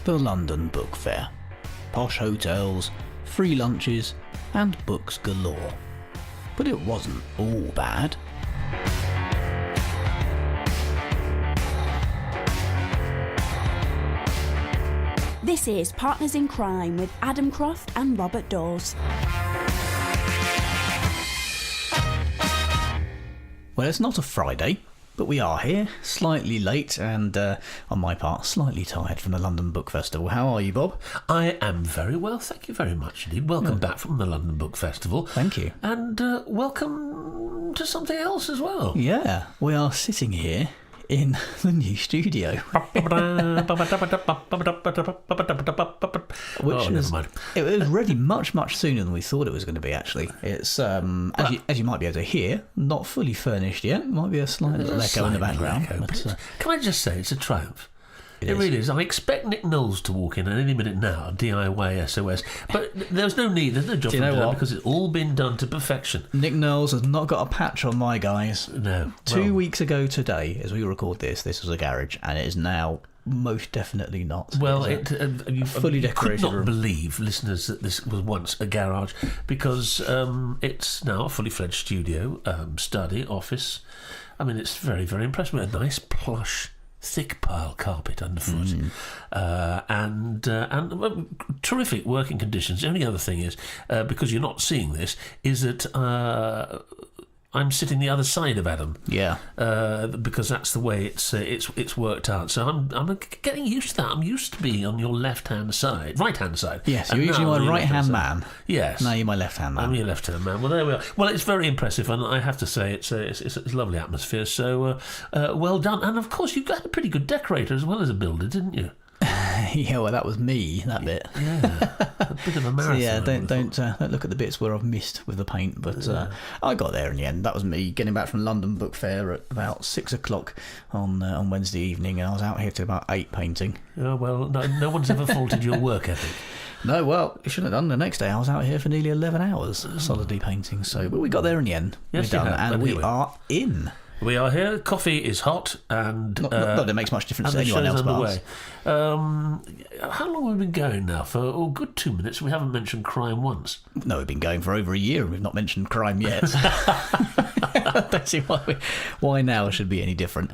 the London Book Fair. Posh hotels, free lunches, and books galore. But it wasn't all bad. This is Partners in Crime with Adam Croft and Robert Dawes. Well, it's not a Friday, but we are here, slightly late and, on my part, slightly tired from the London Book Festival. How are you, Bob? I am very well, thank you very much indeed. Welcome back from the London Book Festival. Thank you. And welcome to something else as well. Yeah, we are sitting here in the new studio. It was ready much sooner than we thought it was going to be, actually. It's as you might be able to hear, not fully furnished yet. Might be a slight little echo in the background. But, can I just say, it's a triumph. It really is. I expect Nick Knowles to walk in at any minute now, DIY SOS. But there's no need, there's no job for him to do because it's all been done to perfection. Nick Knowles has not got a patch on my guys. No. 2 weeks ago today, as we record this was a garage, and it is now most definitely not. Well, you fully decorated. Could not believe, listeners, that this was once a garage because it's now a fully fledged studio, study, office. I mean, it's very, very impressive. A nice plush, thick pile carpet underfoot, and terrific working conditions. The only other thing is, because you're not seeing this, is that I'm sitting the other side of Adam. Yeah. Because that's the way it's worked out. So I'm getting used to that. I'm used to being on your right hand side. Yes, you're usually my right hand man. Yes. Now you're my left hand man. I'm your left hand man. Well, there we are. Well, it's very impressive, and I have to say it's a lovely atmosphere. So well done. And of course, you've got a pretty good decorator as well as a builder, didn't you? Yeah, well, that was me, that bit. Yeah, a bit of a marathon. So yeah, don't look at the bits where I've missed with the paint, but I got there in the end. That was me getting back from London Book Fair at about 6 o'clock on Wednesday evening, and I was out here till about 8 painting. Oh, well, no one's ever faulted your work ethic. No, well, you shouldn't have done. The next day I was out here for nearly 11 hours solidly painting, but we got there in the end. Yes, we're done, and we are in. We are here. Coffee is hot, and not that it makes much difference to anyone else. Underway. How long have we been going now? For a good 2 minutes. We haven't mentioned crime once. No, we've been going for over a year, and we've not mentioned crime yet. I don't see why now should be any different.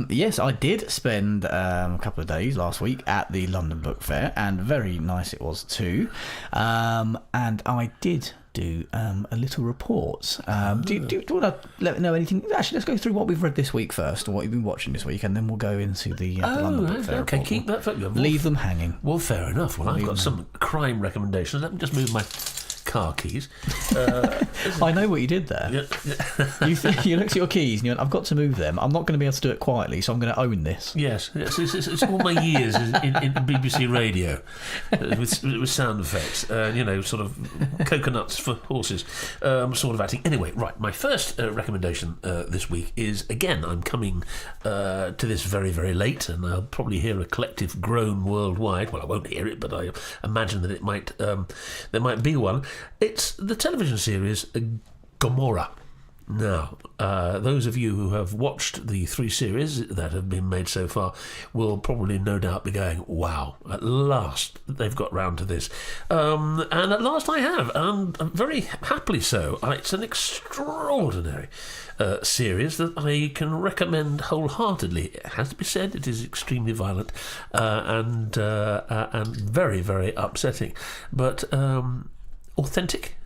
Yes, I did spend a couple of days last week at the London Book Fair, and very nice it was too. And I did do a little report. Do you want to let me know anything? Actually, let's go through what we've read this week first, or what you've been watching this week, and then we'll go into the London Book Fair. Okay, keep that. Leave them hanging. Well, fair enough. Well, I've got some crime recommendations. Let me just move my car keys. I know what you did there. Yeah. You looked at your keys and you went, I've got to move them. I'm not going to be able to do it quietly, so I'm going to own this. Yes, it's all my years in BBC radio with sound effects, sort of coconuts for horses, sort of acting. Anyway, right, my first recommendation this week is, again, I'm coming to this very, very late, and I'll probably hear a collective groan worldwide. Well, I won't hear it, but I imagine that there might be one. It's the television series Gomorrah. Now, those of you who have watched the 3 series that have been made so far will probably no doubt be going, wow, at last they've got round to this. And at last I have, and very happily so. It's an extraordinary series that I can recommend wholeheartedly. It has to be said, it is extremely violent and very, very upsetting. But authentic,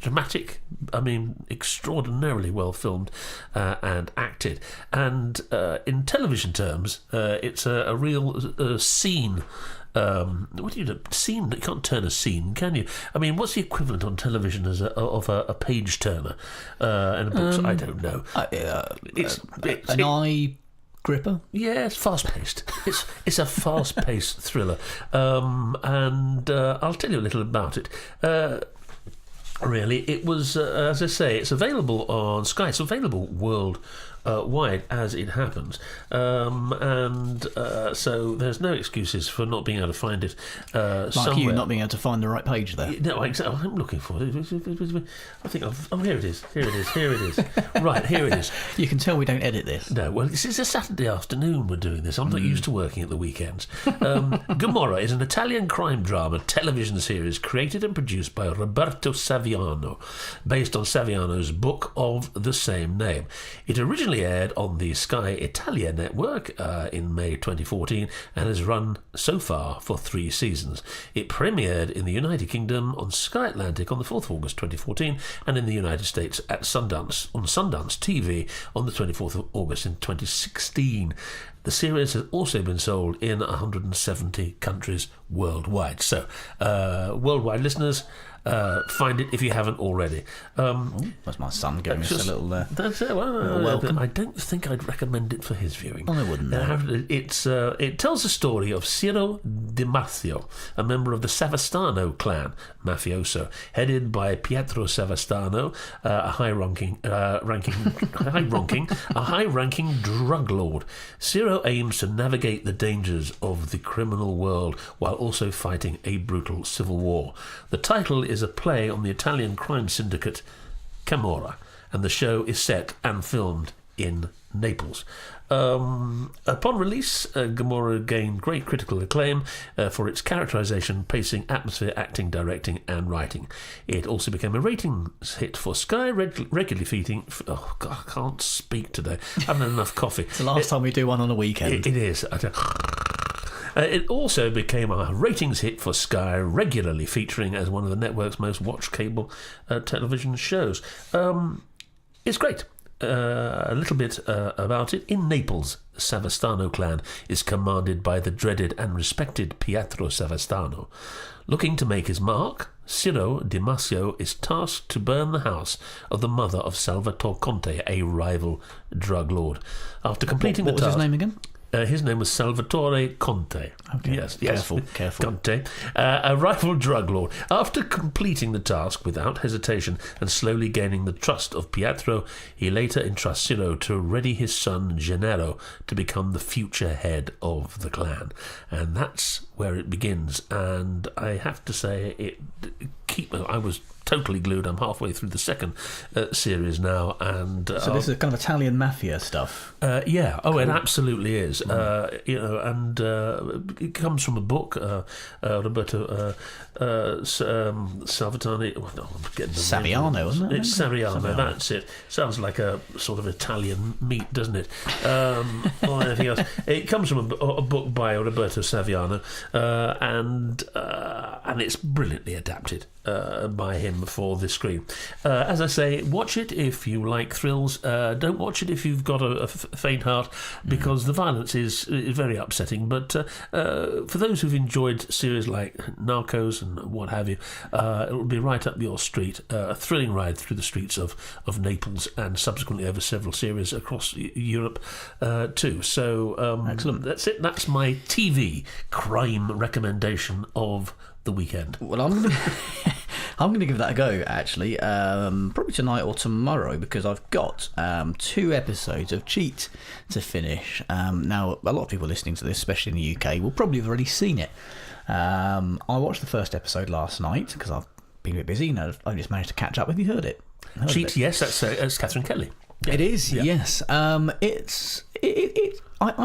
dramatic, I mean, extraordinarily well filmed and acted. And in television terms, it's a real scene. What do you do? Scene? You can't turn a scene, can you? I mean, what's the equivalent on television of a page turner? In books, I don't know. It's an eye gripper. Yeah, it's fast paced. It's a fast paced thriller, and I'll tell you a little about it. Really, it was, as I say, it's available on Sky. It's available wide as it happens. So there's no excuses for not being able to find it Like somewhere. you not being able to find the right page there. No, exactly. I'm looking for it. I think here it is. Right, here it is. You can tell we don't edit this. No, well, this is a Saturday afternoon we're doing this. I'm not used to working at the weekends. Gomorrah is an Italian crime drama television series created and produced by Roberto Saviano, based on Saviano's book of the same name. It originally aired on the Sky Italia network in May 2014 and has run so far for 3 seasons. It premiered in the United Kingdom on Sky Atlantic on the 4th of August 2014 and in the United States at Sundance TV on the 24th of August in 2016. The series has also been sold in 170 countries worldwide. So, worldwide listeners, find it if you haven't already. That's my son giving us a little. That's it. little welcome. I don't think I'd recommend it for his viewing. I wouldn't. It tells the story of Ciro Di Marzio, a member of the Savastano clan, mafioso, headed by Pietro Savastano, a high-ranking drug lord. Ciro aims to navigate the dangers of the criminal world while also fighting a brutal civil war. The title is a play on the Italian crime syndicate Camorra, and the show is set and filmed in Naples. Upon release, Gomorrah gained great critical acclaim for its characterization, pacing, atmosphere, acting, directing, and writing. It also became a ratings hit for Sky, regularly featuring. Oh God, I can't speak today. I haven't had enough coffee. It's the last time we do one on a weekend. It is. It also became a ratings hit for Sky, regularly featuring as one of the network's most watched cable television shows. It's great. A little bit about it. In Naples, the Savastano clan is commanded by the dreaded and respected Pietro Savastano. Looking to make his mark, Ciro Di Marzio is tasked to burn the house of the mother of Salvatore Conte, a rival drug lord. After completing What the was task, his name again? his name was Salvatore Conte. Okay. Yes. Careful. Conte, a rival drug lord. After completing the task without hesitation and slowly gaining the trust of Pietro, he later entrusts Ciro to ready his son Gennaro to become the future head of the clan. And that's where it begins. And I have to say, I was totally glued. I'm halfway through the second series now, and So this is kind of Italian mafia stuff. yeah. Oh, it absolutely is. And it comes from a book, Roberto Salvatore. Well, no, I'm getting the Saviano, name. isn't it? It's Saviano. Saviano. That's it. Sounds like a sort of Italian meat, doesn't it? Or anything else. It comes from a book by Roberto Saviano, and it's brilliantly adapted by him for the screen. As I say, watch it if you like thrills. Don't watch it if you've got a faint heart, because the violence is very upsetting. But for those who've enjoyed series like Narcos and what have you, it'll be right up your street. A thrilling ride through the streets of Naples and subsequently over several series across Europe too. So Excellent. That's it. That's my TV crime recommendation of the weekend. Well, I'm going to give that a go, actually, probably tonight or tomorrow, because I've got 2 episodes of Cheat to finish. Now, a lot of people listening to this, especially in the UK, will probably have already seen it. I watched the first episode last night because I've been a bit busy, and I just managed to catch up. Have you heard it? Cheat, yes, that's Catherine Kelly. It is, yes. I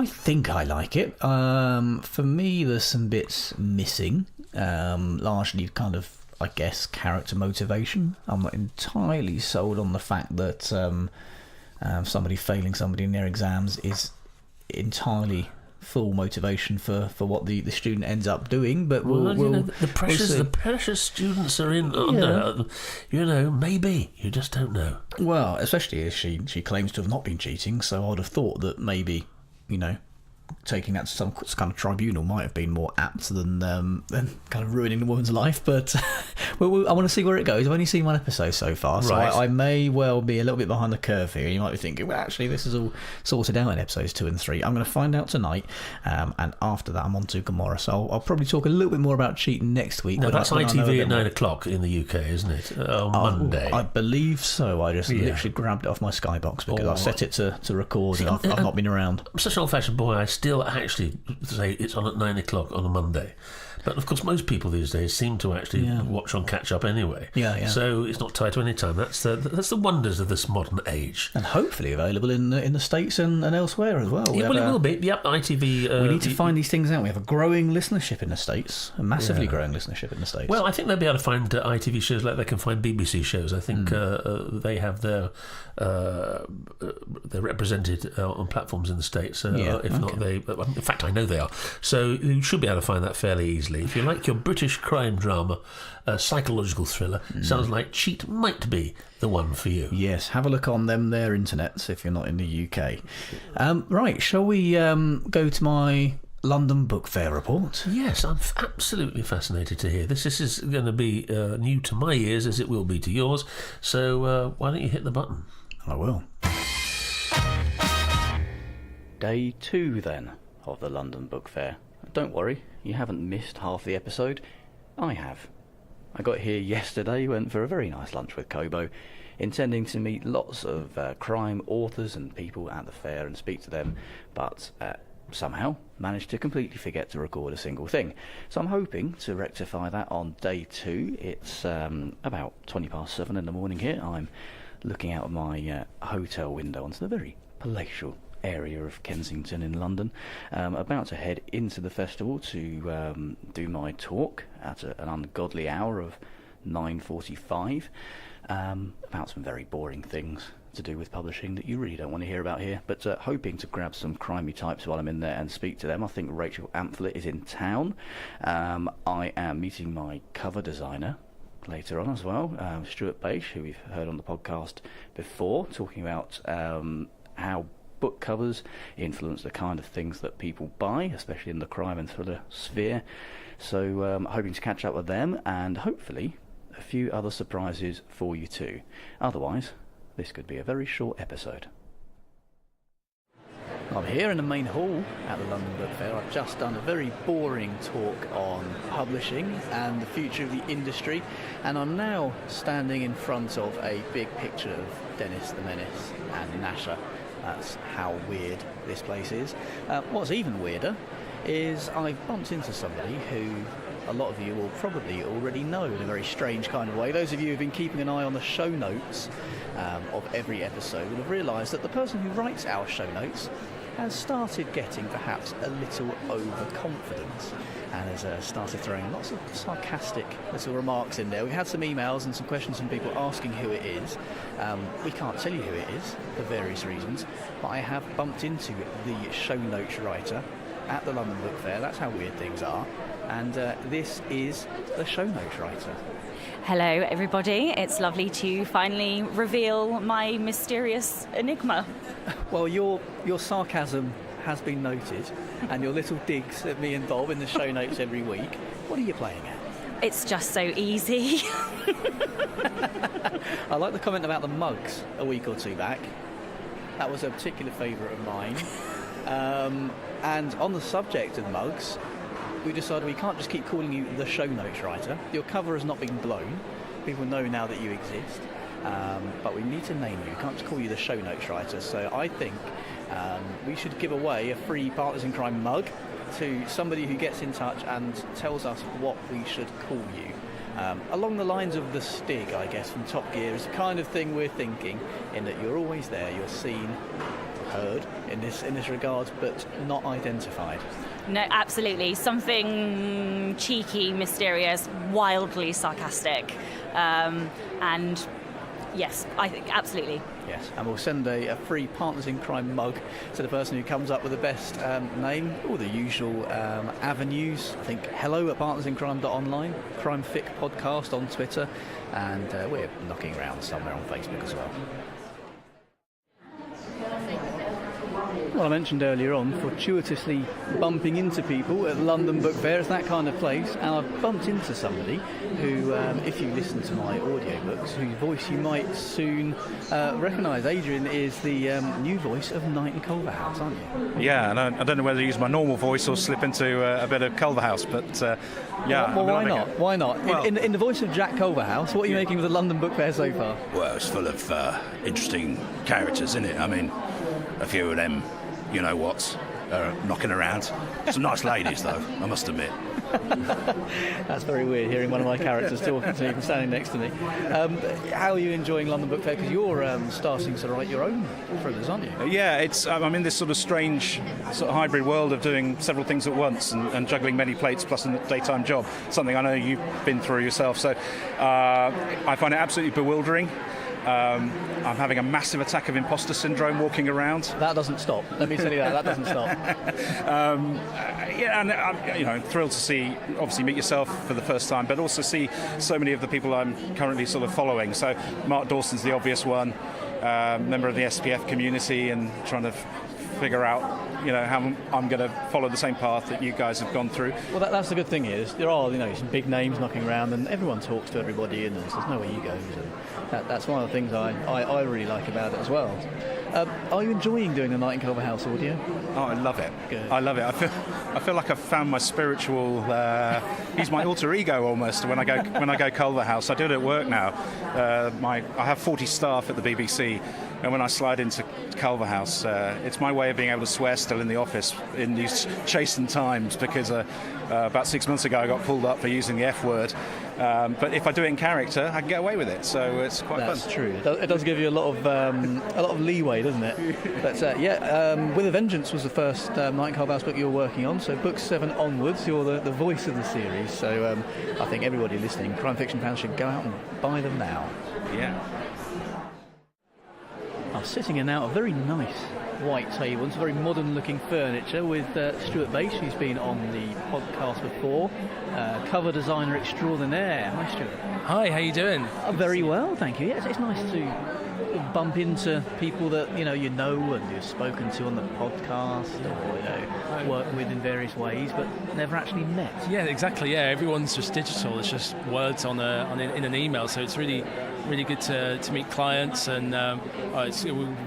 think I like it. For me, there's some bits missing. Largely kind of, I guess, character motivation. I'm not entirely sold on the fact that somebody failing somebody in their exams is entirely full motivation for what the student ends up doing. But the pressures students are in under, maybe you just don't know. Well, especially as she claims to have not been cheating, so I'd have thought that maybe, taking that to some kind of tribunal might have been more apt than kind of ruining the woman's life. But Well, I want to see where it goes. I've only seen one episode so far, so Right. I may well be a little bit behind the curve here. You might be thinking, well, actually, this is all sorted out in episodes 2 and 3. I'm going to find out tonight, and after that, I'm on to Gomorrah. So I'll probably talk a little bit more about cheating next week. No, that's when I know a ITV bit at more. 9 o'clock in the UK, isn't it? On Monday. I believe so. I just Yeah. literally grabbed it off my Skybox because Oh. I've set it to record, and I've not been around. I'm such an old-fashioned boy, I still actually say it's on at 9 o'clock on a Monday. But, of course, most people these days seem to actually watch on catch-up anyway. Yeah. So it's not tied to any time. That's the wonders of this modern age. And hopefully available in the States and elsewhere as well. It will be. Yep, ITV... We need to find these things out. We have a growing listenership in the States, a massively growing listership in the States. Well, I think they'll be able to find ITV shows like they can find BBC shows. I think they have they're represented on platforms in the States. Not they. In fact, I know they are. So you should be able to find that fairly easily. If you like your British crime drama, psychological thriller, sounds like Cheat might be the one for you. Yes, have a look on their internets if you're not in the UK. Right, shall we go to my London Book Fair report? Yes, I'm absolutely fascinated to hear this. This is going to be new to my ears as it will be to yours. So why don't you hit the button? I will. Day 2 then of the London Book Fair. Don't worry, you haven't missed half the episode. I have. I got here yesterday, went for a very nice lunch with Kobo, intending to meet lots of crime authors and people at the fair and speak to them, but somehow managed to completely forget to record a single thing. So I'm hoping to rectify that on day 2. It's about 7:20 in the morning here. I'm looking out of my hotel window onto the very palatial area of Kensington in London, about to head into the festival to do my talk at an ungodly hour of 9:45 about some very boring things to do with publishing that you really don't want to hear about here, but hoping to grab some crimey types while I'm in there and speak to them. I think Rachel Amphlett is in town. I am meeting my cover designer later on as well, Stuart Bache, who we've heard on the podcast before, talking about how book covers influence the kind of things that people buy, especially in the crime and thriller sphere. So hoping to catch up with them, and hopefully a few other surprises for you too. Otherwise, this could be a very short episode. I'm here in the main hall at the London Book Fair. I've just done a very boring talk on publishing and the future of the industry, and I'm now standing in front of a big picture of Dennis the Menace and Nasher. That's how weird this place is. What's even weirder is I've bumped into somebody who a lot of you will probably already know in a very strange kind of way. Those of you who've been keeping an eye on the show notes of every episode will have realised that the person who writes our show notes has started getting perhaps a little overconfident and has started throwing lots of sarcastic little remarks in there. We had some emails and some questions from people asking who it is. We can't tell you who it is for various reasons, but I have bumped into the show notes writer at the London Book Fair. That's how weird things are. And this is the show notes writer. Hello everybody, it's lovely to finally reveal my mysterious enigma. Well, your sarcasm has been noted, and your little digs at me and Bob in the show notes every week. What are you playing at? It's just so easy. I like the comment about the mugs a week or two back. That was a particular favourite of mine. And on the subject of mugs, we decided we can't just keep calling you the show notes writer. Your cover has not been blown. People know now that you exist. But we need to name you. We can't just call you the show notes writer. So I think we should give away a free Partners in Crime mug to somebody who gets in touch and tells us what we should call you. Along the lines of the Stig, I guess, from Top Gear is the kind of thing we're thinking, in that you're always there, you're seen, heard in this regard, but not identified. No, absolutely. Something cheeky, mysterious, wildly sarcastic. And yes, I think absolutely. Yes, and we'll send a free Partners in Crime mug to the person who comes up with the best name, all the usual avenues. I think hello@partnersincrime.online, Crime Fic Podcast on Twitter, and we're knocking around somewhere on Facebook as well. Well, I mentioned earlier on, fortuitously bumping into people at London Book Fair. It's that kind of place, and I've bumped into somebody who, if you listen to my audiobooks, whose voice you might soon recognise. Adrian is the new voice of Night in Culverhouse, aren't you? Yeah, and I don't know whether to use my normal voice or slip into a bit of Culverhouse, but yeah. Well, why not? Why not? Well, in the voice of Jack Culverhouse, what are you making of the London Book Fair so far? Well, it's full of interesting characters, isn't it? I mean, a few of them, you know what, are knocking around. Some nice ladies, though, I must admit. That's very weird, hearing one of my characters talking to me from standing next to me. How are you enjoying London Book Fair? Because you're starting to write your own thrillers, aren't you? Yeah, I'm in this sort of strange sort of hybrid world of doing several things at once and juggling many plates plus a daytime job, something I know you've been through yourself. So I find it absolutely bewildering. I'm having a massive attack of imposter syndrome walking around. That doesn't stop. Let me tell you that doesn't stop. Yeah, and I'm thrilled to see, obviously, meet yourself for the first time, but also see so many of the people I'm currently sort of following. So Mark Dawson's the obvious one, member of the SPF community, and trying to figure out, how I'm going to follow the same path that you guys have gone through. Well, that's the good thing is there are, some big names knocking around, and everyone talks to everybody, and there's no egos. And that's one of the things I really like about it as well. Are you enjoying doing the Night in Culverhouse audio? Oh, I love it. Good. I love it. I feel like I've found my spiritual. He's my alter ego almost. When I go Culverhouse, I do it at work now. I have 40 staff at the BBC. And when I slide into Culverhouse, it's my way of being able to swear still in the office in these chastened times, because about 6 months ago I got pulled up for using the F word. But if I do it in character, I can get away with it. So it's quite fun. That's true. It does give you a lot of leeway, doesn't it? But With a Vengeance was the first Night in Culverhouse book you were working on. So book 7 onwards, you're the voice of the series. So I think everybody listening, crime fiction fans, should go out and buy them now. Yeah. I'm sitting in now a very nice white table. It's very modern looking furniture with Stuart Bache, who's been on the podcast before, cover designer extraordinaire. Hi Stuart. Hi, how you doing? Very well, thank you. Yes, it's nice to bump into people that you know and you've spoken to on the podcast or work with in various ways, but never actually met. Yeah, exactly. Yeah, everyone's just digital. It's just words in an email. So it's really good to meet clients, and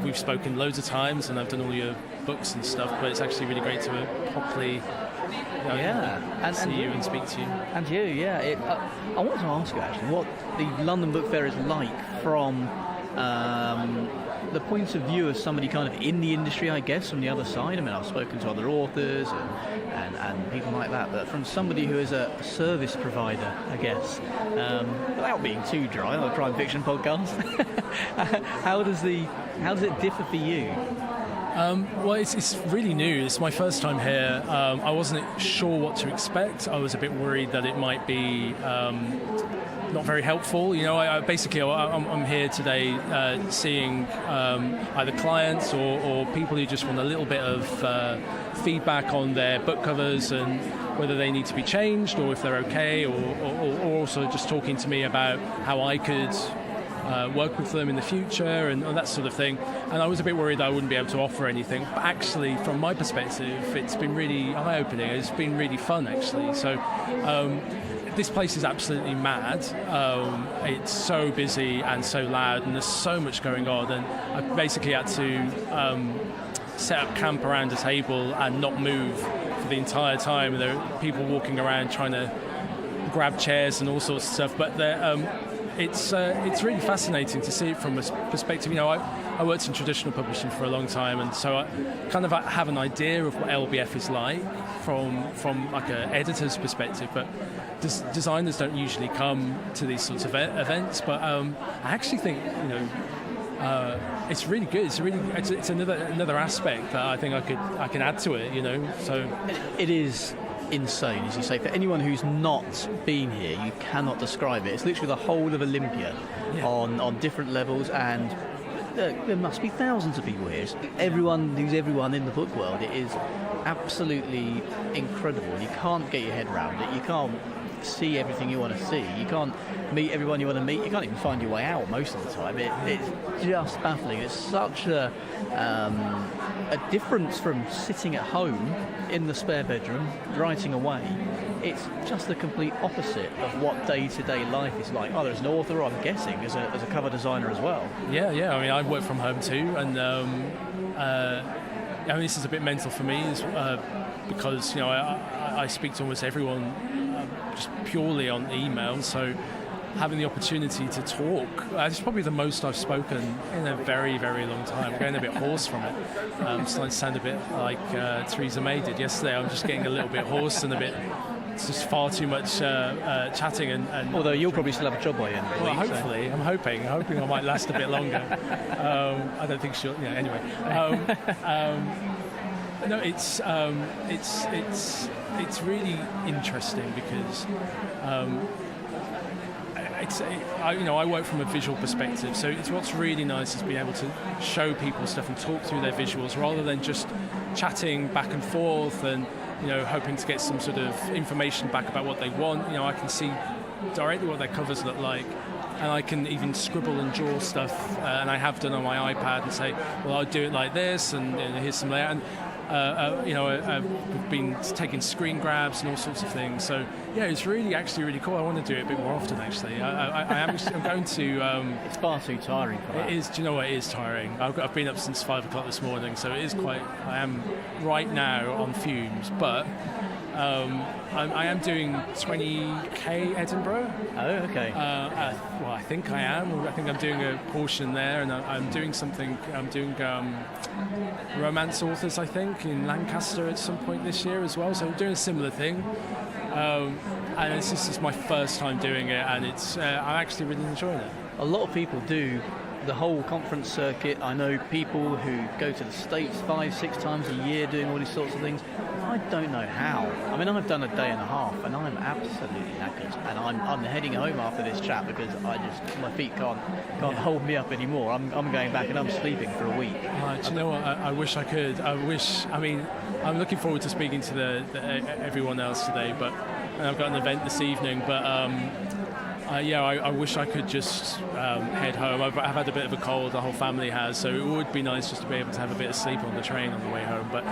we've spoken loads of times, and I've done all your books and stuff. But it's actually really great to properly see you and speak to you. And you, yeah. I want to ask you actually what the London Book Fair is like from the point of view of somebody kind of in the industry, I guess, from the other side. I mean, I've spoken to other authors and people like that, but from somebody who is a service provider, I guess, without being too dry on a crime fiction podcast, how does it differ for you? Well, it's really new. It's my first time here. I wasn't sure what to expect. I was a bit worried that it might be not very helpful. I'm here today seeing either clients or people who just want a little bit of feedback on their book covers and whether they need to be changed or if they're okay, or also just talking to me about how I could work with them in the future and that sort of thing. And I was a bit worried that I wouldn't be able to offer anything, but actually from my perspective it's been really eye-opening. It's been really fun actually. So this place is absolutely mad. It's so busy and so loud, and there's so much going on, and I basically had to set up camp around a table and not move for the entire time. There are people walking around trying to grab chairs and all sorts of stuff, but it's really fascinating to see it from a perspective. I worked in traditional publishing for a long time, and so I kind of have an idea of what LBF is like from like an editor's perspective, but designers don't usually come to these sorts of events. But I actually think it's really good. It's another aspect that I think I can add to it. So it is insane, as you say. For anyone who's not been here, you cannot describe it. It's literally the whole of Olympia on different levels, and there must be thousands of people here. It's everyone in the book world. It is absolutely incredible. You can't get your head around it. You can't see everything you want to see. You can't meet everyone you want to meet. You can't even find your way out most of the time. It's just baffling. It's such a a difference from sitting at home in the spare bedroom, writing away. It's just the complete opposite of what day-to-day life is like. Oh, there's an author, I'm guessing, as a cover designer as well. Yeah. I mean, I work from home too, and I mean, this is a bit mental for me, because I speak to almost everyone just purely on email. So having the opportunity to talk, it's probably the most I've spoken in a very, very long time. I'm getting a bit hoarse from it. I'm starting to sound a bit like Theresa May did yesterday. I'm just getting a little bit hoarse and it's just far too much chatting. And although you'll probably still have a job by the end of the week. Well, hopefully. So. I'm hoping I might last a bit longer. I don't think she'll. Yeah. Anyway. No, it's really interesting because I work from a visual perspective, so what's really nice is being able to show people stuff and talk through their visuals rather than just chatting back and forth and hoping to get some sort of information back about what they want. I can see directly what their covers look like, and I can even scribble and draw stuff, and I have done on my iPad, and say, well, I'll do it like this, and here's some layout. And I've been taking screen grabs and all sorts of things. So yeah, it's actually really cool. I want to do it a bit more often. Actually, I'm going to. It's far too tiring for that. It is. Do you know what? It is tiring. I've been up since 5 o'clock this morning, so it is quite. I am right now on fumes, but. I am doing 20k Edinburgh. Oh, okay. Well, I think I am. I think I'm doing a portion there, and I'm doing something. I'm doing romance authors, I think, in Lancaster at some point this year as well. So I'm doing a similar thing. And this is my first time doing it, and I'm actually really enjoying it. A lot of people do the whole conference circuit. I know people who go to the States 5-6 times a year doing all these sorts of things. I don't know how. I mean, I've done a day and a half, and I'm absolutely knackered. And I'm heading home after this chat because my feet can't hold me up anymore. I'm going back and I'm sleeping for a week. Do you know what? I wish I could. I mean, I'm looking forward to speaking to everyone else today, and I've got an event this evening, but. I wish I could just head home. I've had a bit of a cold, the whole family has, so it would be nice just to be able to have a bit of sleep on the train on the way home. But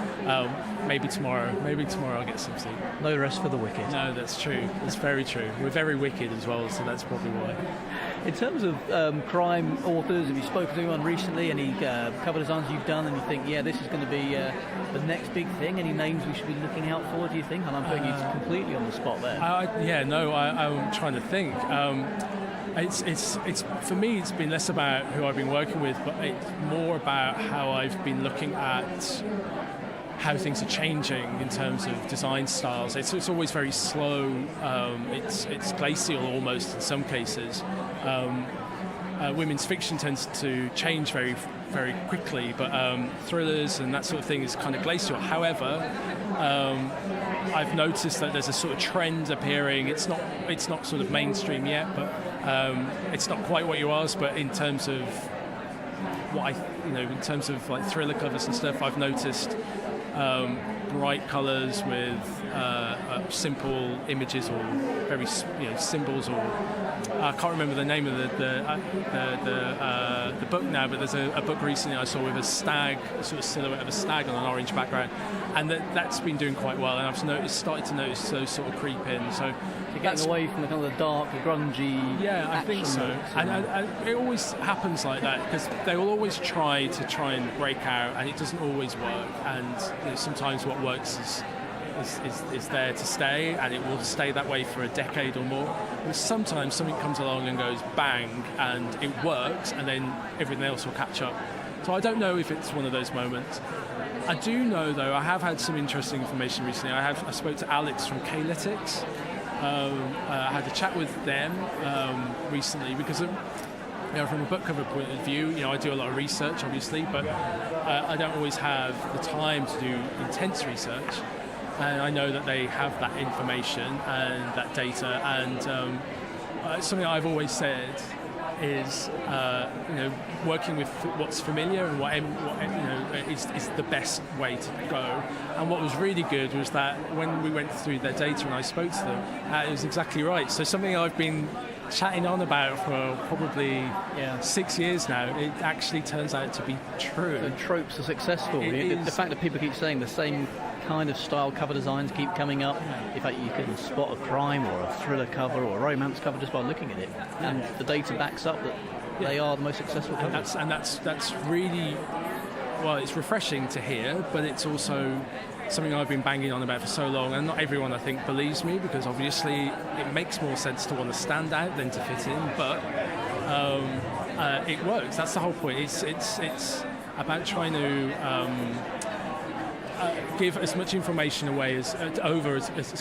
maybe tomorrow I'll get some sleep. No rest for the wicked. No, that's true. That's very true. We're very wicked as well, so that's probably why. In terms of crime authors, have you spoken to anyone recently? Any cover designs you've done and you think, yeah, this is going to be the next big thing? Any names we should be looking out for, do you think? And I'm putting you completely on the spot there. I'm trying to think. It's for me, it's been less about who I've been working with, but it's more about how I've been looking at how things are changing in terms of design styles. It's always very slow. It's glacial almost in some cases. Women's fiction tends to change very, very quickly, but thrillers and that sort of thing is kind of glacial. However, I've noticed that there's a sort of trend appearing. It's not sort of mainstream yet, but it's not quite what you asked. But in terms of in terms of like thriller covers and stuff, I've noticed bright colours with simple images or very symbols, or I can't remember the name of the book now, but there's a book recently I saw with a stag, a sort of silhouette of a stag on an orange background, and that's been doing quite well, and I've started to notice those sort of creep in. So you're getting away from the kind of the dark, the grungy. Yeah, I think so. And it always happens like that because they will always try and break out, and it doesn't always work. And sometimes what works is there to stay, and it will stay that way for a decade or more. And sometimes something comes along and goes bang, and it works, and then everything else will catch up. So I don't know if it's one of those moments. I do know, though, I have had some interesting information recently. I spoke to Alex from K-Lytics. I had a chat with them recently because from a book cover point of view, I do a lot of research, obviously, but I don't always have the time to do intense research. And I know that they have that information and that data. And something I've always said is, working with what's familiar and what is the best way to go. And what was really good was that when we went through their data and I spoke to them, it was exactly right. So something I've been chatting on about for probably 6 years now, it actually turns out to be true. And tropes are successful. The fact that people keep saying the same kind of style cover designs keep coming up. In fact, you can spot a crime or a thriller cover or a romance cover just by looking at it, and the data backs up that they are the most successful covers. And that's really, well, it's refreshing to hear, but it's also something I've been banging on about for so long, and not everyone, I think, believes me, because obviously it makes more sense to want to stand out than to fit in, but it works. That's the whole point. It's about trying to give as much information away as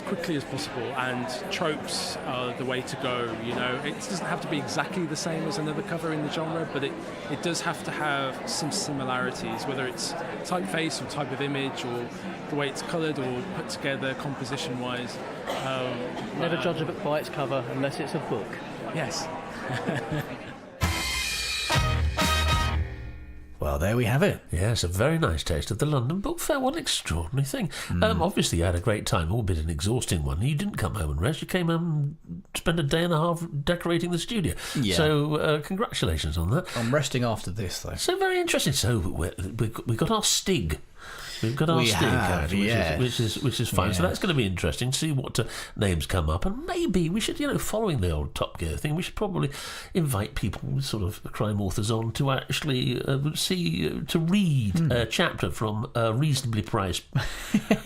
quickly as possible, and tropes are the way to go. You know, it doesn't have to be exactly the same as another cover in the genre, but it does have to have some similarities, whether it's typeface or type of image or the way it's coloured or put together composition-wise. Never judge a book by its cover unless it's a book. Yes. Well, there we have it. Yes, a very nice taste of the London Book Fair. What an extraordinary thing. Obviously, you had a great time, albeit an exhausting one. You didn't come home and rest. You came home and spent a day and a half decorating the studio. Yeah. So, congratulations on that. I'm resting after this, though. So, very interesting. So, we got our Stig. We've got our Stig character, which is fine. Yes. So that's going to be interesting to see what names come up. And maybe we should, following the old Top Gear thing, we should probably invite people, sort of crime authors, on to actually to read a chapter from a reasonably priced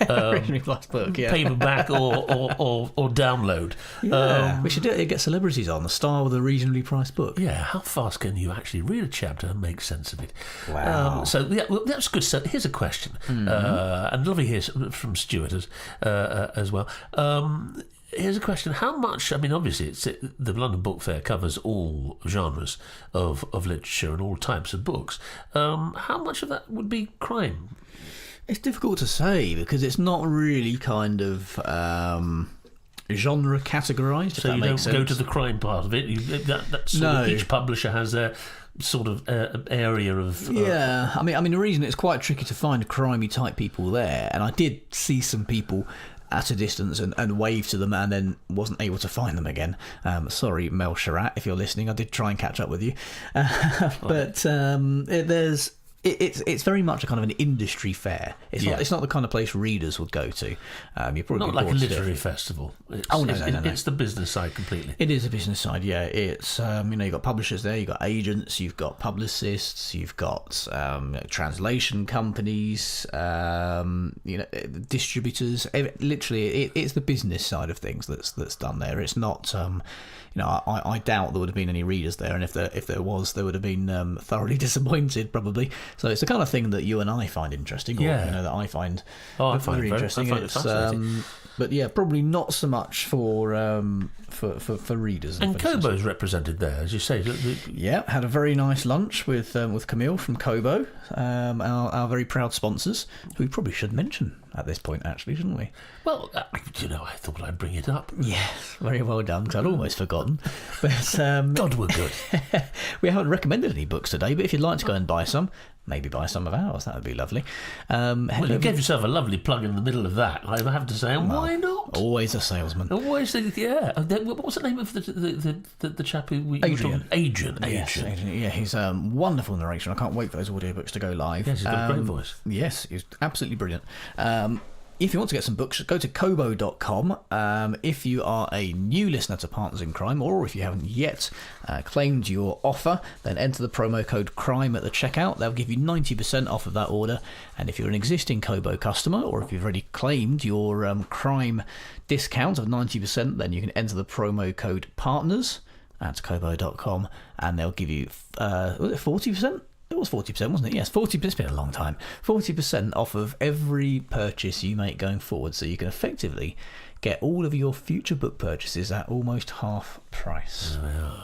Reasonably priced book, paperback or download. Yeah. We should do it. Get celebrities on the star with a reasonably priced book. Yeah, how fast can you actually read a chapter and make sense of it? Wow. That's good. So here's a question. And lovely here from Stuart as well. Here's a question. How much, obviously the London Book Fair covers all genres of literature and all types of books. How much of that would be crime? It's difficult to say because it's not really kind of genre categorised. So you don't go to the crime part of it. Each publisher has their sort of area of I mean the reason it's quite tricky to find crimey type people there, and I did see some people at a distance and wave to them and then wasn't able to find them again. Sorry, Mel Sharat, if you're listening, I did try and catch up with you. But it's very much a kind of an industry fair. It's not the kind of place readers would go to. You're probably not like a literary festival. No. It's the business side completely. It is a business side, yeah. It's you've got publishers there, you've got agents, you've got publicists, you've got translation companies, distributors. Literally, it's the business side of things that's done there. It's not. I doubt there would have been any readers there, and if there was, they would have been thoroughly disappointed, probably. So it's the kind of thing that you and I find interesting, or that I find very interesting. I find it fascinating. But yeah, probably not so much for readers. And Kobo's represented there, as you say. Had a very nice lunch with Camille from Kobo, our very proud sponsors, who we probably should mention at this point, actually, shouldn't we? Well, I thought I'd bring it up. Yes, very well done, because I'd almost forgotten. But God, we're good. We haven't recommended any books today, but if you'd like to go and buy some, maybe buy some of ours, that would be lovely. Well, you gave yourself a lovely plug in the middle of that, I have to say, and why not? Always a salesman. Always, yeah. What was the name of the chap who we Adrian. Adrian. Yes, Adrian. Yeah, he's a wonderful narration. I can't wait for those audiobooks to go live. Yes, he's got a great voice. Yes, he's absolutely brilliant. If you want to get some books, go to kobo.com. If you are a new listener to Partners in Crime, or if you haven't yet claimed your offer, then enter the promo code CRIME at the checkout. They'll give you 90% off of that order. And if you're an existing Kobo customer, or if you've already claimed your crime discount of 90%, then you can enter the promo code PARTNERS at kobo.com, and they'll give you, was it 40%? It was 40%, wasn't it? Yes, 40%. It's been a long time. 40% off of every purchase you make going forward, so you can effectively get all of your future book purchases at almost half price,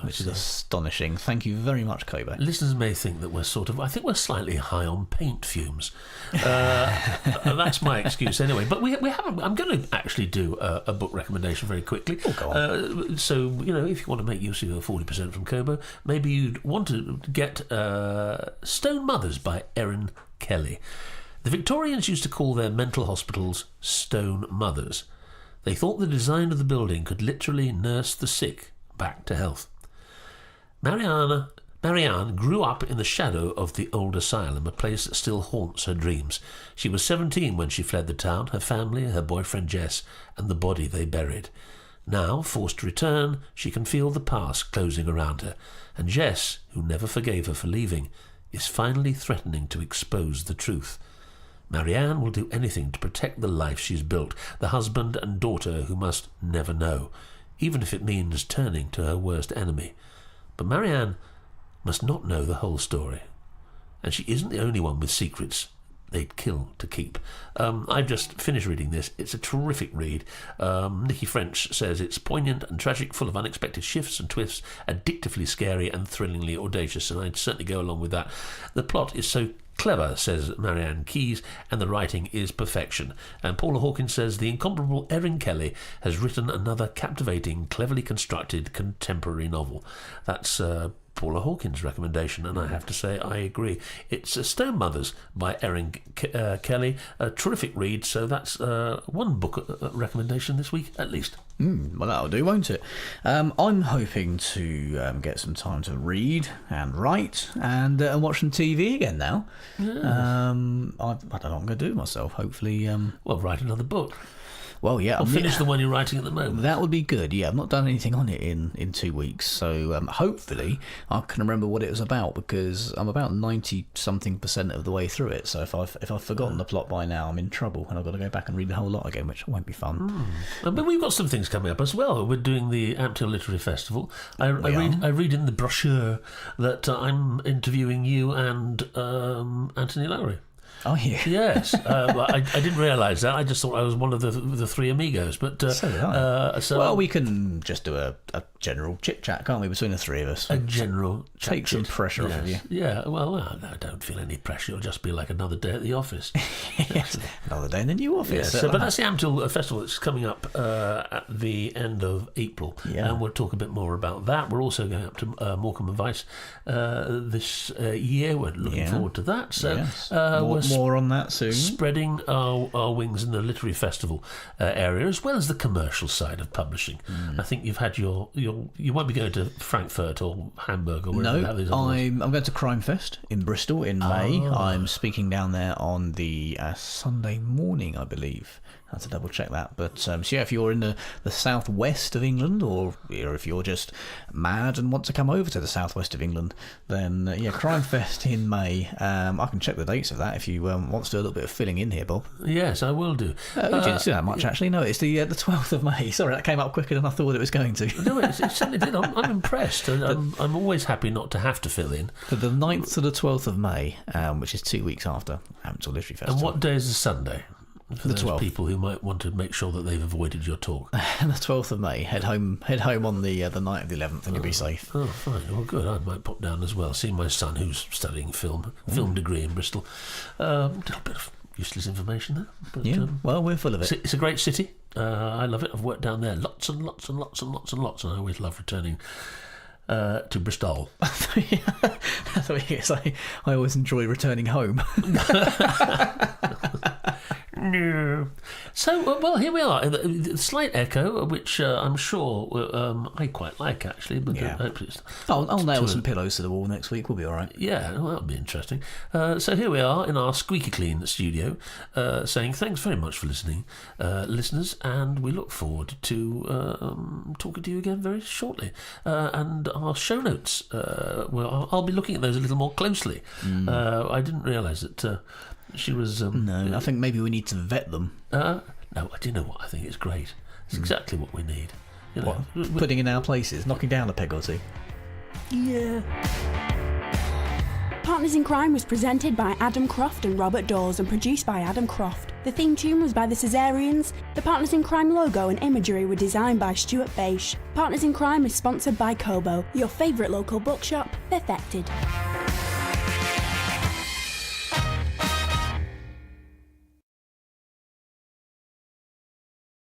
which is astonishing. Thank you very much, Kobo. Listeners may think that I think we're slightly high on paint fumes. That's my excuse anyway. But we haven't. I'm going to actually do a book recommendation very quickly. Oh, go on. So, if you want to make use of your 40% from Kobo, maybe you'd want to get Stone Mothers by Erin Kelly. The Victorians used to call their mental hospitals Stone Mothers. They thought the design of the building could literally nurse the sick back to health. Marianne grew up in the shadow of the old asylum, a place that still haunts her dreams. She was 17 when she fled the town, her family, her boyfriend Jess, and the body they buried. Now, forced to return, she can feel the past closing around her, and Jess, who never forgave her for leaving, is finally threatening to expose the truth. Marianne will do anything to protect the life she's built, the husband and daughter who must never know, even if it means turning to her worst enemy. But Marianne must not know the whole story. And she isn't the only one with secrets they'd kill to keep. I've just finished reading this. It's a terrific read. Nikki French says it's poignant and tragic, full of unexpected shifts and twists, addictively scary and thrillingly audacious, and I'd certainly go along with that. The plot is so clever, says Marianne Keyes, and the writing is perfection. And Paula Hawkins says the incomparable Erin Kelly has written another captivating, cleverly constructed contemporary novel. That's Paula Hawkins' recommendation, and I have to say I agree. It's Stone Mothers by Erin Kelly, a terrific read, so that's one book recommendation this week at least. Well, that'll do, won't it? I'm hoping to get some time to read and write and watch some TV again now. Yes. I don't know what I'm going to do myself. Hopefully... write another book. Well, yeah. Or finish the one you're writing at the moment. That would be good, yeah. I've not done anything on it in 2 weeks, so hopefully I can remember what it was about, because I'm about 90-something% of the way through it, so if I've forgotten the plot by now, I'm in trouble, and I've got to go back and read the whole lot again, which won't be fun. But we've got some things coming up as well. We're doing the Ampthill Literary Festival. I read in the brochure that I'm interviewing you and Anthony Lowry. Oh, yeah. Yes. I didn't realise that. I just thought I was one of the three amigos. But So did I. Well, we can just do a general chit-chat, can't we, between the three of us? A general Take some pressure off of you. Yeah, well, I don't feel any pressure. It'll just be like another day at the office. Yes. Another day in the new office. Yeah, but that's the Ampthill Festival that's coming up at the end of April. Yeah. And we'll talk a bit more about that. We're also going up to Morecambe and Vice this year. We're looking forward to that. So yes. More on that soon. Spreading our wings in the literary festival area, as well as the commercial side of publishing. I think you've had you won't be going to Frankfurt or Hamburg or wherever that is. I'm going to Crime Fest in Bristol in May. I'm speaking down there on the Sunday morning, I believe. I have to double check that. But so yeah, if you're in the southwest of England, or if you're just mad and want to come over to the southwest of England, then Crime Fest in May. I can check the dates of that if you want to do a little bit of filling in here, Bob. Yes, I will do. We didn't do that much actually. No, it's the 12th of May. Sorry, that came up quicker than I thought it was going to. No, it certainly did. I'm impressed. I'm always happy not to have to fill in. For the 9th to the 12th of May, which is 2 weeks after Ampthill Literary Festival. And what day is the Sunday? For the those 12th. People who might want to make sure that they've avoided your talk. The 12th of May. Head home on the night of the 11th, and you'll be safe. Oh, fine. Well, good. I might pop down as well. See my son, who's studying film degree in Bristol. A little bit of useless information there. But, well, we're full of it. It's a great city. I love it. I've worked down there lots and lots and lots and lots and lots, and I always love returning to Bristol. I thought you were say I always enjoy returning home. No. So, well, here we are. The slight echo, which I'm sure I quite like, actually. But hopefully I'll nail some pillows to the wall next week. We'll be all right. Yeah, well, that'll be interesting. So here we are in our squeaky clean studio, saying thanks very much for listening, listeners, and we look forward to talking to you again very shortly. And our show notes, well, I'll be looking at those a little more closely. I didn't realise that she was... no, I think maybe we need to vet them. No, do you know what? I think it's great. It's exactly what we need. You know, putting in our places, knocking down a peg or two. Yeah. Partners in Crime was presented by Adam Croft and Robert Dawes and produced by Adam Croft. The theme tune was by the Caesareans. The Partners in Crime logo and imagery were designed by Stuart Beisch. Partners in Crime is sponsored by Kobo, your favourite local bookshop, perfected.